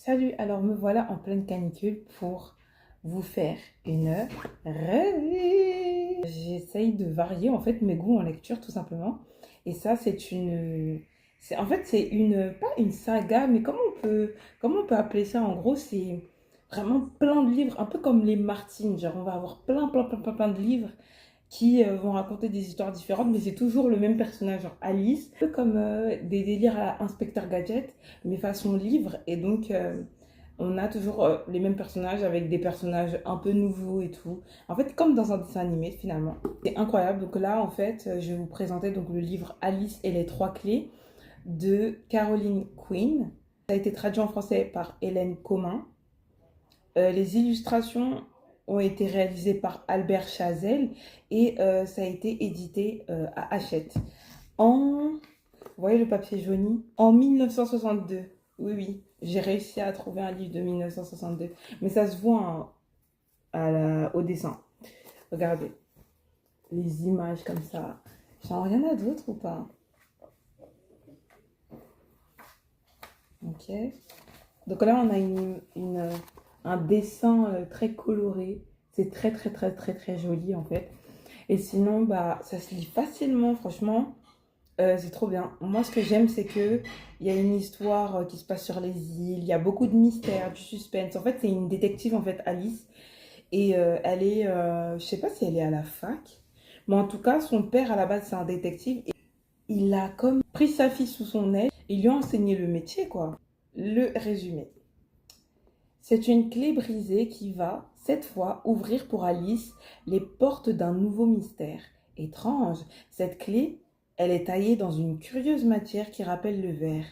Salut, alors me voilà en pleine canicule pour vous faire une revue. J'essaye de varier en fait mes goûts en lecture tout simplement. Et ça c'est une pas une saga, mais comment on peut appeler ça en gros, c'est vraiment plein de livres, un peu comme les Martine, genre on va avoir plein de livres qui vont raconter des histoires différentes, mais c'est toujours le même personnage, genre Alice, un peu comme des délires à la Inspecteur Gadget, mais façon livre, et donc on a toujours les mêmes personnages avec des personnages un peu nouveaux et tout. En fait, comme dans un dessin animé finalement. C'est incroyable. Donc là, en fait, je vais vous présenter donc le livre Alice et les trois clés de Caroline Quinn. Ça a été traduit en français par Hélène Comin. Les illustrations ont été réalisées par Albert Chazelle et ça a été édité à Hachette. Vous voyez le papier jauni? En 1962. Oui, oui, j'ai réussi à trouver un livre de 1962. Mais ça se voit hein, au dessin. Regardez, les images comme ça. J'en rien à d'autre ou pas? Ok. Donc là, on a un dessin très coloré. C'est très joli en fait. Et sinon, bah, ça se lit facilement, franchement. C'est trop bien. Moi, ce que j'aime, c'est que il y a une histoire qui se passe sur les îles. Il y a beaucoup de mystères, du suspense. En fait, c'est une détective, en fait, Alice. Et je sais pas si elle est à la fac, mais en tout cas, son père, à la base, c'est un détective. Et il a comme pris sa fille sous son aile et lui a enseigné le métier, quoi. Le résumé. C'est une clé brisée qui va, cette fois, ouvrir pour Alice les portes d'un nouveau mystère. Étrange, cette clé, elle est taillée dans une curieuse matière qui rappelle le verre.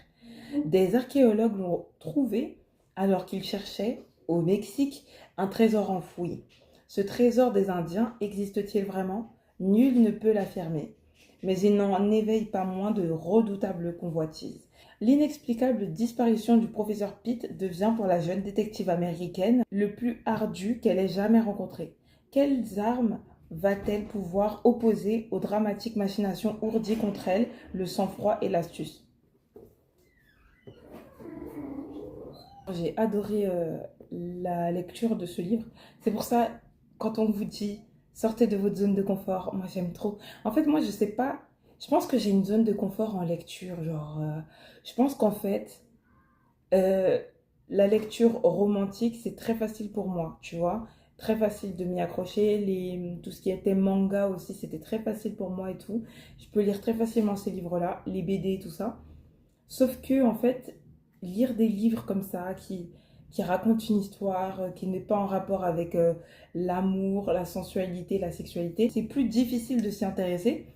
Des archéologues l'ont trouvée alors qu'ils cherchaient, au Mexique, un trésor enfoui. Ce trésor des Indiens existe-t-il vraiment? Nul ne peut l'affirmer. Mais il n'en éveille pas moins de redoutables convoitises. L'inexplicable disparition du professeur Pitt devient pour la jeune détective américaine le plus ardu qu'elle ait jamais rencontré. Quelles armes va-t-elle pouvoir opposer aux dramatiques machinations ourdies contre elle, le sang-froid et l'astuce? J'ai adoré la lecture de ce livre. C'est pour ça, quand on vous dit sortez de votre zone de confort, moi j'aime trop. En fait, moi je sais pas, je pense que j'ai une zone de confort en lecture. Genre, je pense qu'en fait, euh, la lecture romantique, c'est très facile pour moi, tu vois. Très facile de m'y accrocher. Tout ce qui était manga aussi, c'était très facile pour moi et tout. Je peux lire très facilement ces livres-là, les BD, tout ça. Sauf que, en fait, lire des livres comme ça qui racontent une histoire qui n'est pas en rapport avec l'amour, la sensualité, la sexualité, c'est plus difficile de s'y intéresser.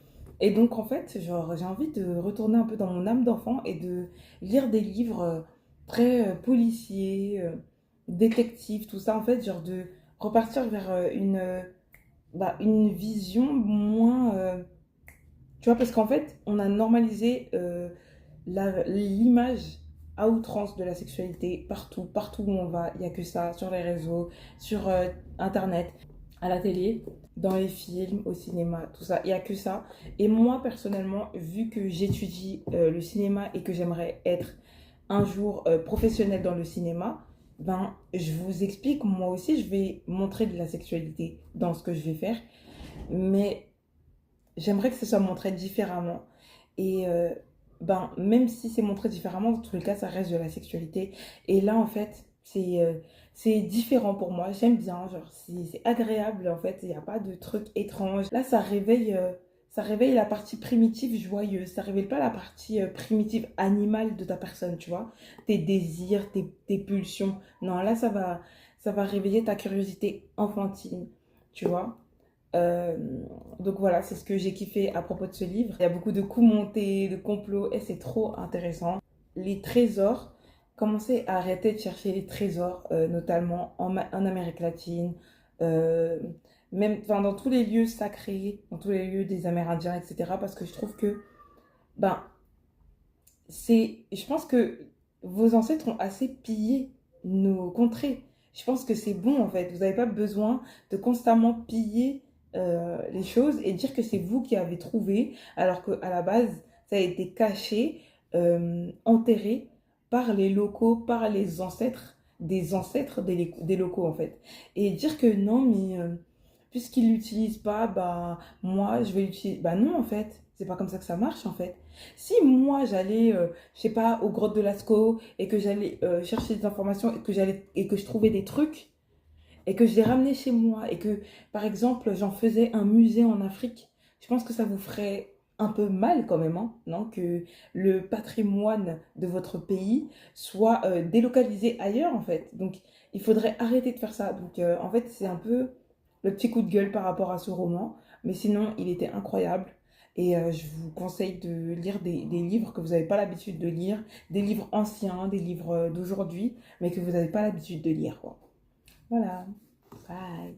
Et donc, en fait, genre, j'ai envie de retourner un peu dans mon âme d'enfant et de lire des livres très policiers, détectives, tout ça. En fait, genre de repartir vers une vision moins. Tu vois, parce qu'en fait, on a normalisé l'image à outrance de la sexualité partout où on va. Il n'y a que ça, sur les réseaux, sur Internet, à la télé, dans les films, au cinéma, tout ça. Il n'y a que ça. Et moi, personnellement, vu que j'étudie le cinéma et que j'aimerais être un jour professionnelle dans le cinéma, ben, je vous explique, moi aussi, je vais montrer de la sexualité dans ce que je vais faire. Mais j'aimerais que ce soit montré différemment. Et ben, même si c'est montré différemment, dans tous les cas, ça reste de la sexualité. Et là, en fait, c'est différent pour moi. J'aime bien, genre, c'est agréable, en fait. Il n'y a pas de truc étrange. Là, ça réveille la partie primitive joyeuse. Ça révèle pas la partie primitive animale de ta personne, tu vois. Tes désirs, tes pulsions. Non, là, ça va réveiller ta curiosité enfantine, tu vois. Euh, donc voilà, c'est ce que j'ai kiffé à propos de ce livre. Il y a beaucoup de coups montés, de complots, et c'est trop intéressant. Les trésors, commencez à arrêter de chercher les trésors, notamment en Amérique latine, euh, même enfin, dans tous les lieux sacrés, dans tous les lieux des Amérindiens, etc. Parce que je trouve que, ben, je pense que vos ancêtres ont assez pillé nos contrées. Je pense que c'est bon en fait. Vous n'avez pas besoin de constamment piller les choses et dire que c'est vous qui avez trouvé, alors qu'à la base, ça a été caché, enterré par les locaux, par les ancêtres, des ancêtres des locaux en fait. Et dire que non, mais puisqu'ils l'utilisent pas, bah moi je vais l'utiliser. Bah non en fait, c'est pas comme ça que ça marche en fait. Si moi j'allais, je sais pas, aux grottes de Lascaux et que j'allais chercher des informations et que je trouvais des trucs et que je les ramenais chez moi et que par exemple j'en faisais un musée en Afrique, je pense que ça vous ferait un peu mal quand même, hein, non? Que le patrimoine de votre pays soit délocalisé ailleurs en fait. Donc il faudrait arrêter de faire ça. Donc en fait c'est un peu le petit coup de gueule par rapport à ce roman. Mais sinon il était incroyable. Et je vous conseille de lire des livres que vous n'avez pas l'habitude de lire, des livres anciens, des livres d'aujourd'hui, mais que vous n'avez pas l'habitude de lire, quoi. Voilà. Bye.